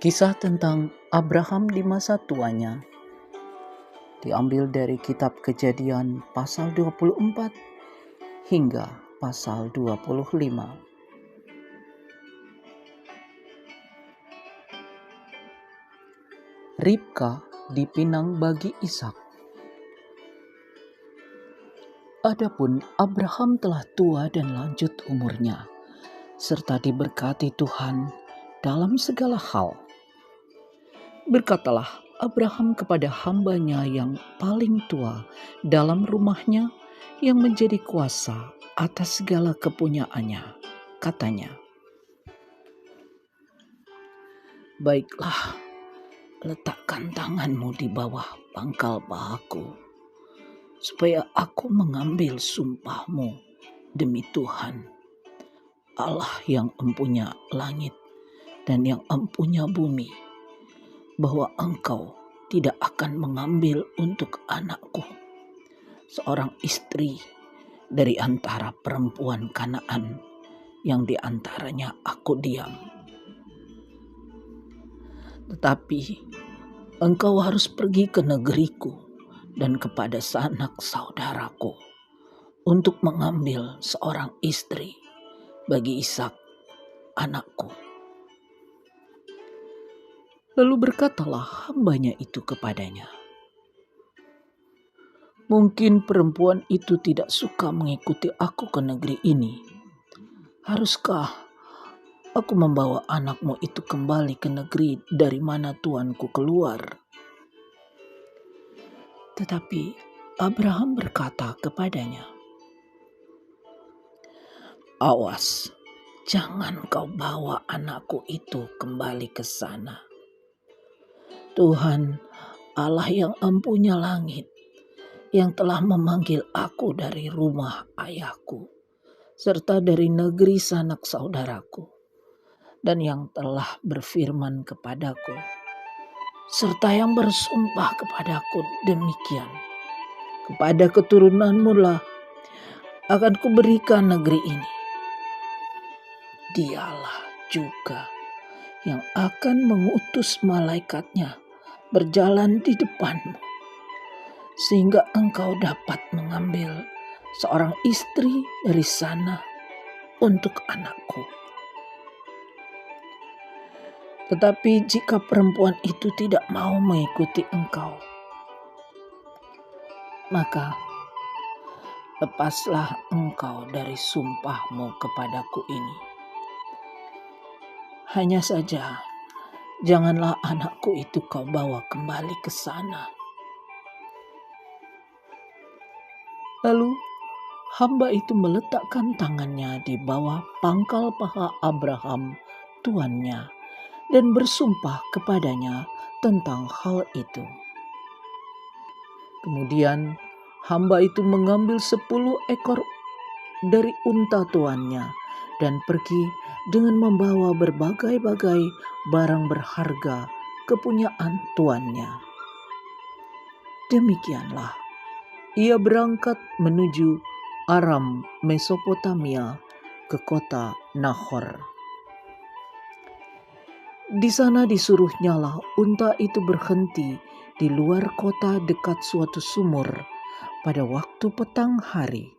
Kisah tentang Abraham di masa tuanya diambil dari kitab Kejadian pasal 24 hingga pasal 25. Ribka dipinang bagi Ishak. Adapun Abraham telah tua dan lanjut umurnya, serta diberkati Tuhan dalam segala hal. Berkatalah Abraham kepada hambanya yang paling tua dalam rumahnya, yang menjadi kuasa atas segala kepunyaannya. Katanya, "Baiklah, letakkan tanganmu di bawah pangkal pahaku, supaya aku mengambil sumpahmu demi Tuhan, Allah yang empunya langit dan yang empunya bumi, bahwa engkau tidak akan mengambil untuk anakku seorang istri dari antara perempuan Kanaan yang di antaranya aku diam. Tetapi engkau harus pergi ke negeriku dan kepada sanak saudaraku untuk mengambil seorang istri bagi Ishak anakku." Lalu berkatalah hambanya itu kepadanya, "Mungkin perempuan itu tidak suka mengikuti aku ke negeri ini. Haruskah aku membawa anakmu itu kembali ke negeri dari mana tuanku keluar?" Tetapi Abraham berkata kepadanya, "Awas, jangan kau bawa anakku itu kembali ke sana. Tuhan, Allah yang empunya langit, yang telah memanggil aku dari rumah ayahku, serta dari negeri sanak saudaraku, dan yang telah berfirman kepadaku, serta yang bersumpah kepadaku demikian, kepada keturunanmu lah akan kuberikan negeri ini. Dialah juga yang akan mengutus malaikatnya berjalan di depanmu, sehingga engkau dapat mengambil seorang istri dari sana untuk anakku. Tetapi jika perempuan itu tidak mau mengikuti engkau, maka lepaslah engkau dari sumpahmu kepadaku ini. Hanya saja janganlah anakku itu kau bawa kembali ke sana." Lalu hamba itu meletakkan tangannya di bawah pangkal paha Abraham tuannya dan bersumpah kepadanya tentang hal itu. Kemudian hamba itu mengambil 10 ekor dari unta tuannya dan pergi dengan membawa berbagai-bagai barang berharga kepunyaan tuannya. Demikianlah ia berangkat menuju Aram Mesopotamia ke kota Nahor. Di sana disuruhnyalah unta itu berhenti di luar kota dekat suatu sumur pada waktu petang hari,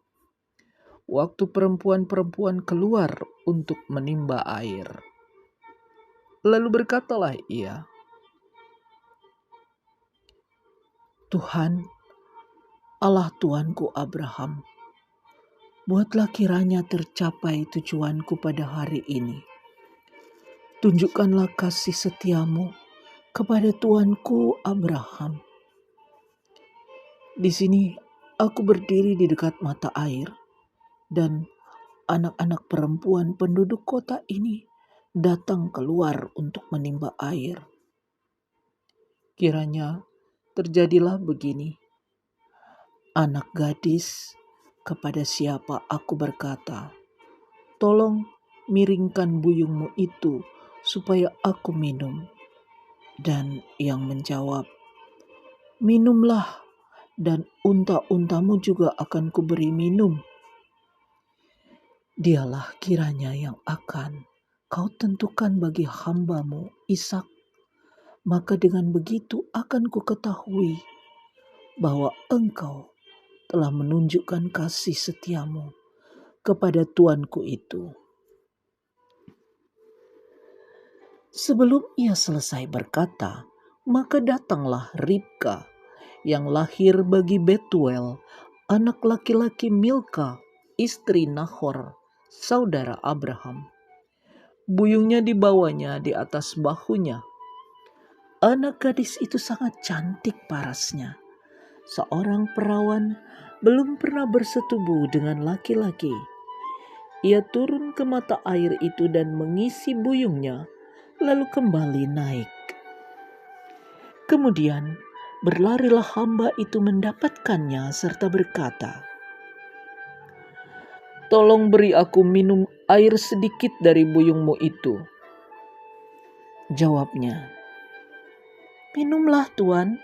waktu perempuan-perempuan keluar untuk menimba air. Lalu berkatalah ia, "Tuhan, Allah tuanku Abraham, buatlah kiranya tercapai tujuanku pada hari ini. Tunjukkanlah kasih setiamu kepada tuanku Abraham. Di sini aku berdiri di dekat mata air, dan anak-anak perempuan penduduk kota ini datang keluar untuk menimba air. Kiranya terjadilah begini. Anak gadis kepada siapa aku berkata, 'Tolong miringkan buyungmu itu supaya aku minum,' dan yang menjawab, 'Minumlah, dan unta-untamu juga akan kuberi minum.' Dialah kiranya yang akan kau tentukan bagi hambamu Ishak maka dengan begitu akan kuketahui bahwa engkau telah menunjukkan kasih setiamu kepada tuanku itu. Sebelum ia selesai berkata, maka datanglah Ribka yang lahir bagi Betuel, anak laki-laki Milka, istri Nahor, saudara Abraham. Buyungnya dibawanya di atas bahunya. Anak gadis itu sangat cantik parasnya. Seorang perawan belum pernah bersetubuh dengan laki-laki. Ia turun ke mata air itu dan mengisi buyungnya, lalu kembali naik. Kemudian berlarilah hamba itu mendapatkannya serta berkata, "Tolong beri aku minum air sedikit dari buyungmu itu." Jawabnya, "Minumlah Tuan."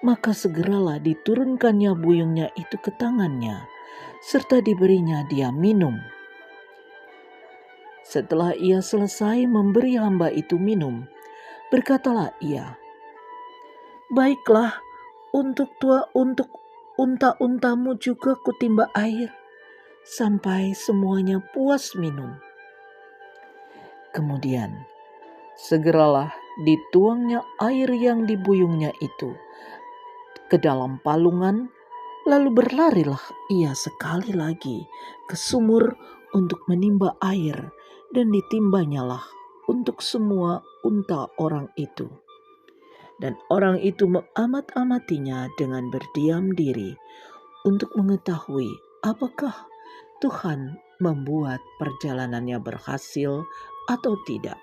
Maka segeralah diturunkannya buyungnya itu ke tangannya, serta diberinya dia minum. Setelah ia selesai memberi hamba itu minum, berkatalah ia, "Baiklah, untuk unta-untamu juga kutimba air, sampai semuanya puas minum." Kemudian, segeralah dituangnya air yang dibuyungnya itu ke dalam palungan, lalu berlarilah ia sekali lagi ke sumur untuk menimba air, dan ditimbanyalah untuk semua unta orang itu. Dan orang itu mengamat-amatinya dengan berdiam diri untuk mengetahui apakah Tuhan membuat perjalanannya berhasil atau tidak.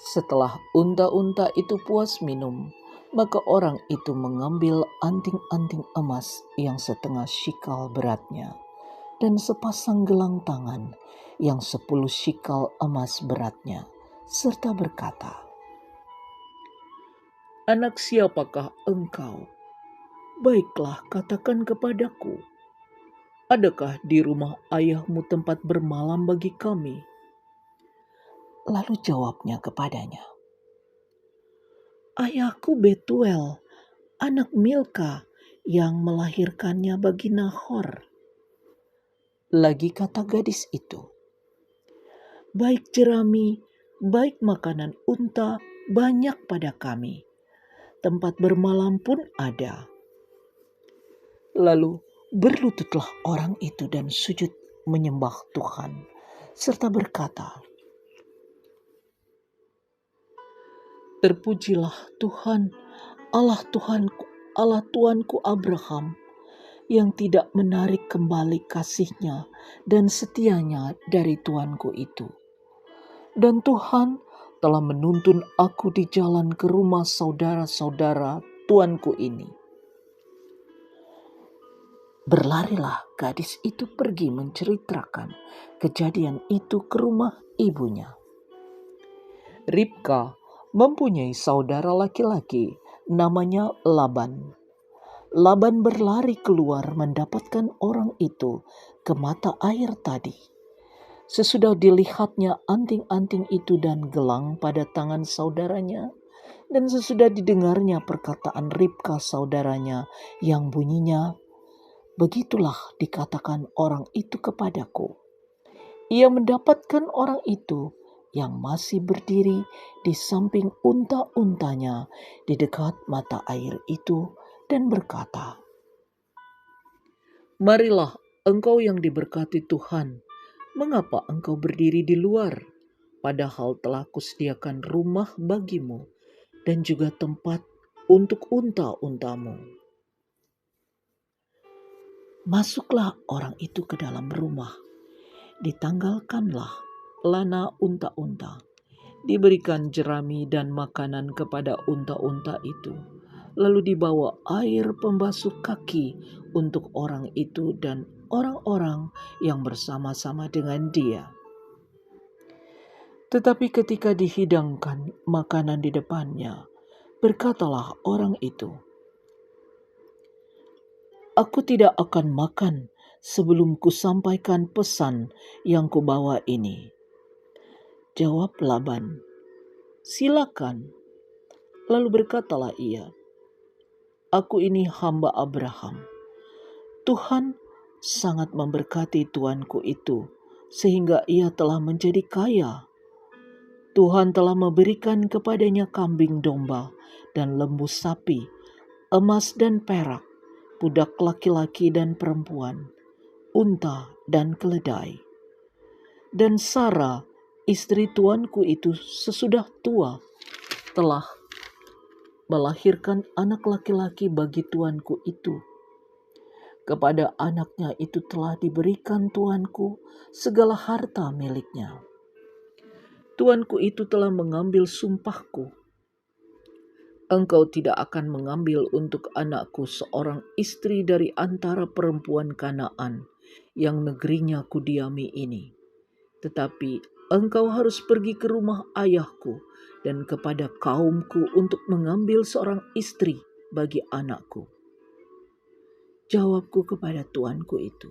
Setelah unta-unta itu puas minum, maka orang itu mengambil anting-anting emas yang setengah shikal beratnya, dan sepasang gelang tangan yang 10 shikal emas beratnya, serta berkata, "Anak siapakah engkau? Baiklah, katakan kepadaku, adakah di rumah ayahmu tempat bermalam bagi kami?" Lalu jawabnya kepadanya, "Ayahku Betuel, anak Milka, yang melahirkannya bagi Nahor." Lagi kata gadis itu, "Baik jerami, baik makanan unta banyak pada kami. Tempat bermalam pun ada." Lalu berlututlah orang itu dan sujud menyembah Tuhan, serta berkata, "Terpujilah Tuhan, Allah Tuanku Abraham, yang tidak menarik kembali kasihnya dan setianya dari tuanku itu. Dan Tuhan telah menuntun aku di jalan ke rumah saudara-saudara tuanku ini." Berlarilah gadis itu pergi menceritakan kejadian itu ke rumah ibunya. Ribka mempunyai saudara laki-laki namanya Laban. Laban berlari keluar mendapatkan orang itu ke mata air tadi. Sesudah dilihatnya anting-anting itu dan gelang pada tangan saudaranya, dan sesudah didengarnya perkataan Ribka saudaranya yang bunyinya, "Begitulah dikatakan orang itu kepadaku." Ia mendapatkan orang itu yang masih berdiri di samping unta-untanya di dekat mata air itu dan berkata, "Marilah engkau yang diberkati Tuhan, mengapa engkau berdiri di luar, padahal telah kusediakan rumah bagimu dan juga tempat untuk unta-untamu." Masuklah orang itu ke dalam rumah, ditanggalkanlah lana unta-unta, diberikan jerami dan makanan kepada unta-unta itu, lalu dibawa air pembasuh kaki untuk orang itu dan orang-orang yang bersama-sama dengan dia. Tetapi ketika dihidangkan makanan di depannya, berkatalah orang itu, "Aku tidak akan makan sebelum kusampaikan pesan yang kubawa ini." Jawab Laban, "Silakan." Lalu berkatalah ia, "Aku ini hamba Abraham. Tuhan sangat memberkati tuanku itu, sehingga ia telah menjadi kaya. Tuhan telah memberikan kepadanya kambing domba dan lembu sapi, emas dan perak, budak laki-laki dan perempuan, unta dan keledai. Dan Sara, istri tuanku itu sesudah tua, telah melahirkan anak laki-laki bagi tuanku itu. Kepada anaknya itu telah diberikan tuanku segala harta miliknya. Tuanku itu telah mengambil sumpahku. Engkau tidak akan mengambil untuk anakku seorang istri dari antara perempuan Kanaan yang negerinya kudiami ini. Tetapi engkau harus pergi ke rumah ayahku dan kepada kaumku untuk mengambil seorang istri bagi anakku." Jawabku kepada tuanku itu,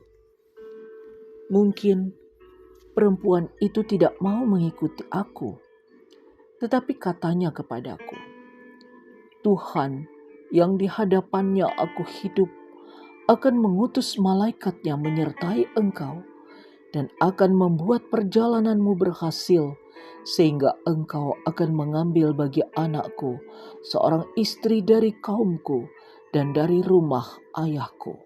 "Mungkin perempuan itu tidak mau mengikuti aku." Tetapi katanya kepadaku, "Tuhan yang di hadapannya aku hidup akan mengutus malaikatnya menyertai engkau dan akan membuat perjalananmu berhasil, sehingga engkau akan mengambil bagi anakku seorang istri dari kaumku dan dari rumah ayahku.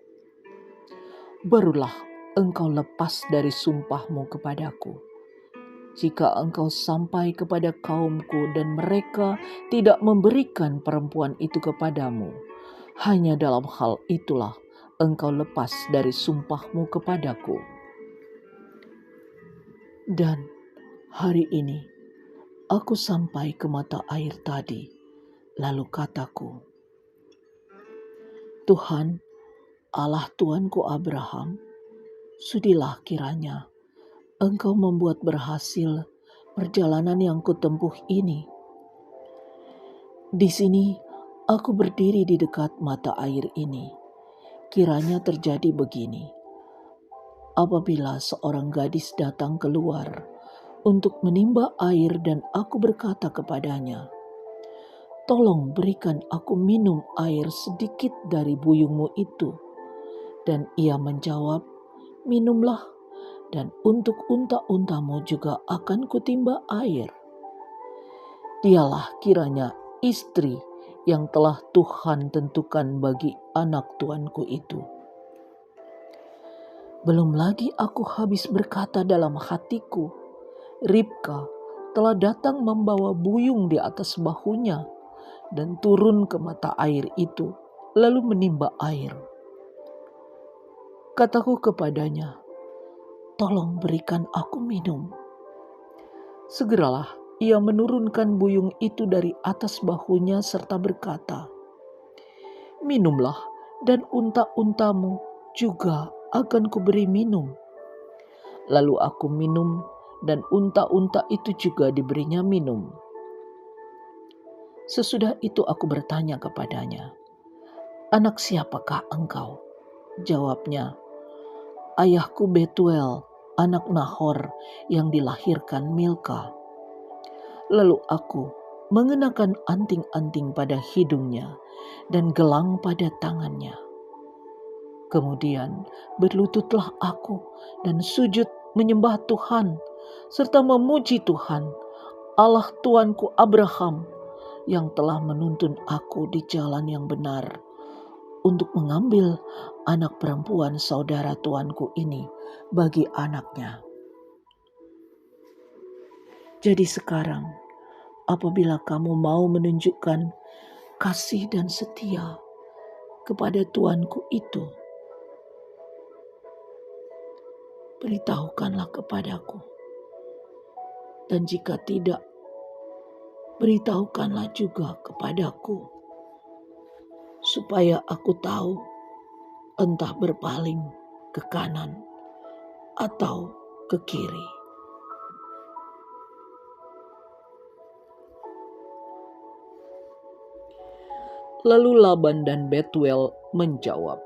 Barulah engkau lepas dari sumpahmu kepadaku. Jika engkau sampai kepada kaumku dan mereka tidak memberikan perempuan itu kepadamu, hanya dalam hal itulah engkau lepas dari sumpahmu kepadaku. Dan hari ini aku sampai ke mata air tadi, lalu kataku, Tuhan, Allah tuanku Abraham, sudilah kiranya engkau membuat berhasil perjalanan yang kutempuh ini. Di sini aku berdiri di dekat mata air ini. Kiranya terjadi begini. Apabila seorang gadis datang keluar untuk menimba air dan aku berkata kepadanya, tolong berikan aku minum air sedikit dari buyungmu itu. Dan ia menjawab, minumlah, dan untuk unta-untamu juga akan kutimba air. Dialah kiranya istri yang telah Tuhan tentukan bagi anak tuanku itu. Belum lagi aku habis berkata dalam hatiku, Ribka telah datang membawa buyung di atas bahunya dan turun ke mata air itu, lalu menimba air. Kataku kepadanya, tolong berikan aku minum. Segeralah ia menurunkan buyung itu dari atas bahunya serta berkata, minumlah dan unta-untamu juga akan kuberi minum. Lalu aku minum dan unta-unta itu juga diberinya minum. Sesudah itu aku bertanya kepadanya, anak siapakah engkau? Jawabnya, ayahku Betuel, anak Nahor yang dilahirkan Milka. Lalu aku mengenakan anting-anting pada hidungnya dan gelang pada tangannya. Kemudian berlututlah aku dan sujud menyembah Tuhan serta memuji Tuhan, Allah tuanku Abraham yang telah menuntun aku di jalan yang benar untuk mengambil anak perempuan saudara tuanku ini bagi anaknya. Jadi sekarang, apabila kamu mau menunjukkan kasih dan setia kepada tuanku itu, beritahukanlah kepadaku. Dan jika tidak, beritahukanlah juga kepadaku, supaya aku tahu entah berpaling ke kanan atau ke kiri. Lalu Laban dan Betuel menjawab,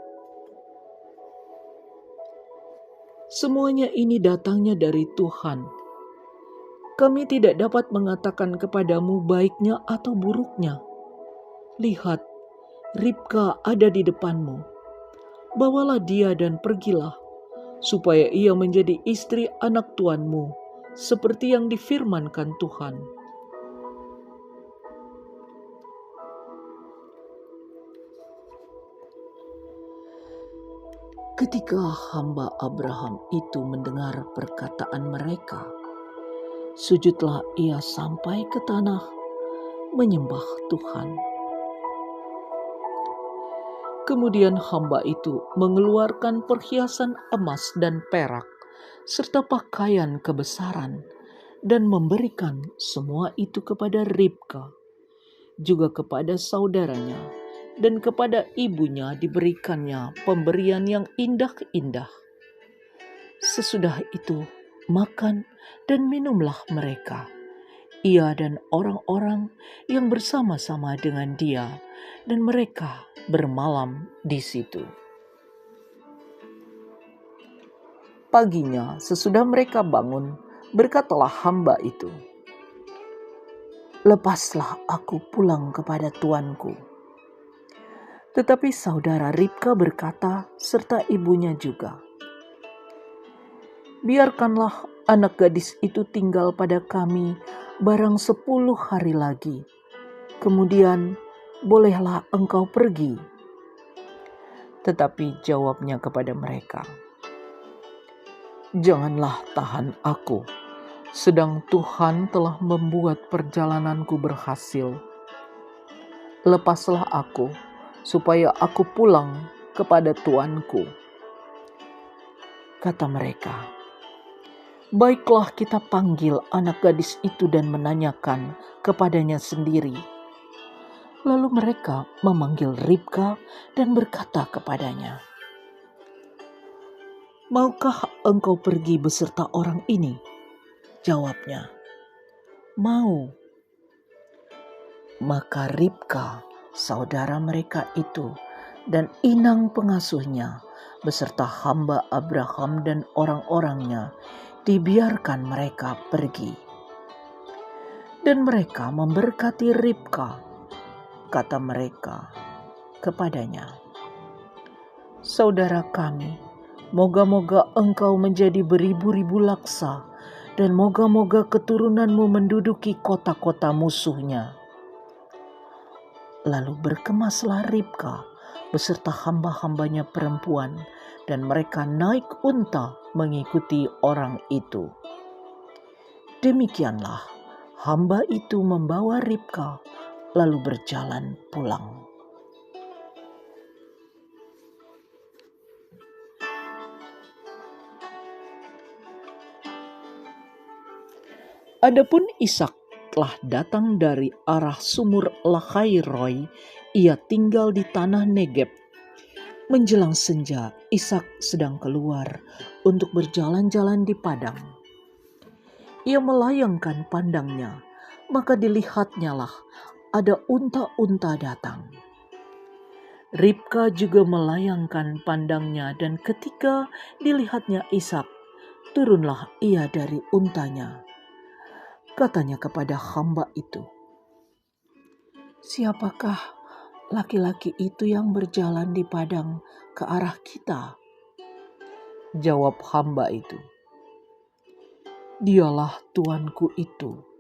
semuanya ini datangnya dari Tuhan. Kami tidak dapat mengatakan kepadamu baiknya atau buruknya. Lihat, Ribka ada di depanmu. Bawalah dia dan pergilah, supaya ia menjadi istri anak tuanmu, seperti yang difirmankan Tuhan. Ketika hamba Abraham itu mendengar perkataan mereka, sujudlah ia sampai ke tanah, menyembah Tuhan. Kemudian hamba itu mengeluarkan perhiasan emas dan perak, serta pakaian kebesaran, dan memberikan semua itu kepada Ribka, juga kepada saudaranya, dan kepada ibunya diberikannya pemberian yang indah-indah. Sesudah itu, makan dan minumlah mereka, ia dan orang-orang yang bersama-sama dengan dia, dan mereka bermalam di situ. Paginya, sesudah mereka bangun, berkatalah hamba itu, "Lepaslah aku pulang kepada tuanku." Tetapi saudara Ribka berkata, serta ibunya juga, "Biarkanlah anak gadis itu tinggal pada kami barang 10 hari lagi. Kemudian bolehlah engkau pergi." Tetapi jawabnya kepada mereka, "Janganlah tahan aku, sedang Tuhan telah membuat perjalananku berhasil. Lepaslah aku, supaya aku pulang kepada tuanku." Kata mereka, "Baiklah, kita panggil anak gadis itu dan menanyakan kepadanya sendiri." Lalu mereka memanggil Ribka dan berkata kepadanya, "Maukah engkau pergi beserta orang ini?" Jawabnya, "Mau." Maka Ribka, saudara mereka itu, dan inang pengasuhnya, beserta hamba Abraham dan orang-orangnya, dibiarkan mereka pergi. Dan mereka memberkati Ribka. Kata mereka kepadanya, "Saudara kami, moga-moga engkau menjadi beribu-ribu laksa, dan moga-moga keturunanmu menduduki kota-kota musuhnya." Lalu berkemaslah Ribka beserta hamba-hambanya perempuan, dan mereka naik unta mengikuti orang itu. Demikianlah hamba itu membawa Ribka lalu berjalan pulang. Adapun Ishak telah datang dari arah sumur Lahairoi, ia tinggal di tanah Negeb. Menjelang senja, Ishak sedang keluar untuk berjalan-jalan di padang. Ia melayangkan pandangnya, maka dilihatnyalah ada unta-unta datang. Ribka juga melayangkan pandangnya, dan ketika dilihatnya Ishak, turunlah ia dari untanya. Katanya kepada hamba itu, "Siapakah laki-laki itu yang berjalan di padang ke arah kita?" Jawab hamba itu, "Dialah tuanku itu."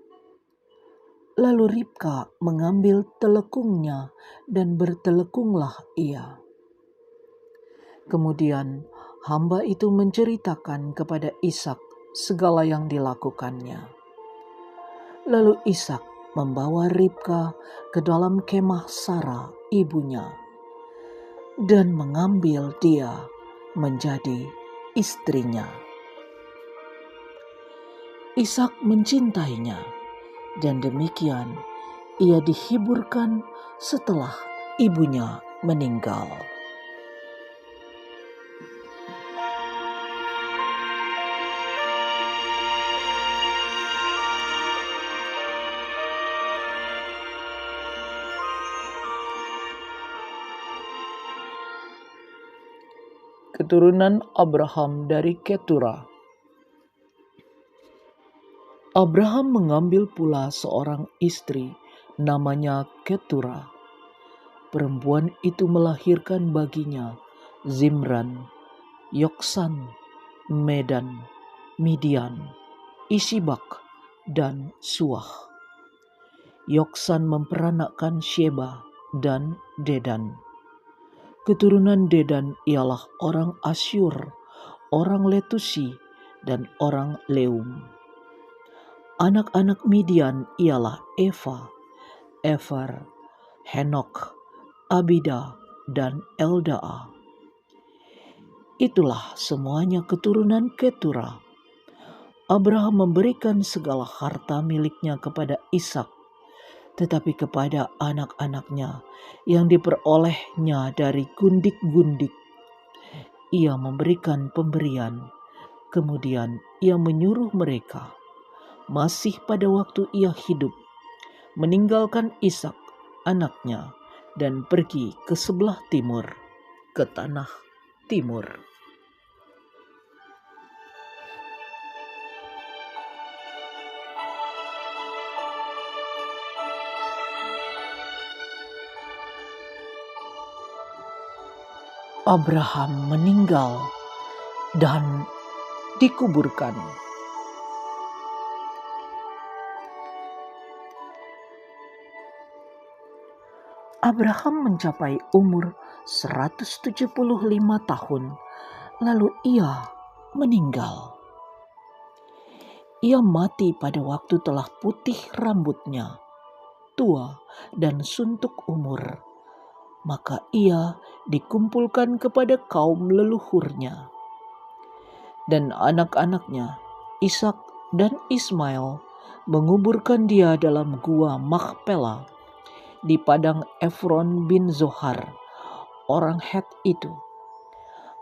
Lalu Ribka mengambil telekungnya dan bertelekunglah ia. Kemudian hamba itu menceritakan kepada Ishak segala yang dilakukannya. Lalu Ishak membawa Ribka ke dalam kemah Sara ibunya dan mengambil dia menjadi istrinya. Ishak mencintainya, dan demikian ia dihiburkan setelah ibunya meninggal. Keturunan Abraham dari Ketura. Abraham mengambil pula seorang istri namanya Ketura. Perempuan itu melahirkan baginya Zimran, Yoksan, Medan, Midian, Isibak, dan Suah. Yoksan memperanakkan Sheba dan Dedan. Keturunan Dedan ialah orang Asyur, orang Letusi, dan orang Leum. Anak-anak Midian ialah Eva, Efer, Henok, Abida, dan Eldaa. Itulah semuanya keturunan Ketura. Abraham memberikan segala harta miliknya kepada Ishak, tetapi kepada anak-anaknya yang diperolehnya dari gundik-gundik, ia memberikan pemberian. Kemudian ia menyuruh mereka, masih pada waktu ia hidup, meninggalkan Ishak, anaknya, dan pergi ke sebelah timur, ke tanah timur. Abraham meninggal dan dikuburkan. Abraham mencapai umur 175 tahun, lalu ia meninggal. Ia mati pada waktu telah putih rambutnya, tua dan suntuk umur. Maka ia dikumpulkan kepada kaum leluhurnya. Dan anak-anaknya, Ishak dan Ismail, menguburkan dia dalam gua Makpela di padang Efron bin Zohar, orang Het itu.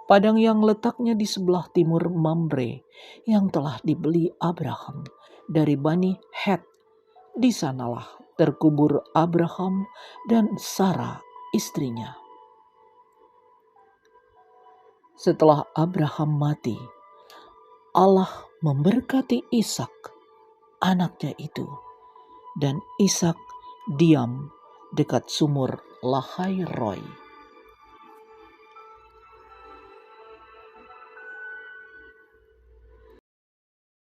Padang yang letaknya di sebelah timur Mamre yang telah dibeli Abraham dari Bani Het. Di sanalah terkubur Abraham dan Sarah istrinya. Setelah Abraham mati, Allah memberkati Ishak, anaknya itu, dan Ishak diam dekat sumur Lahai Roi.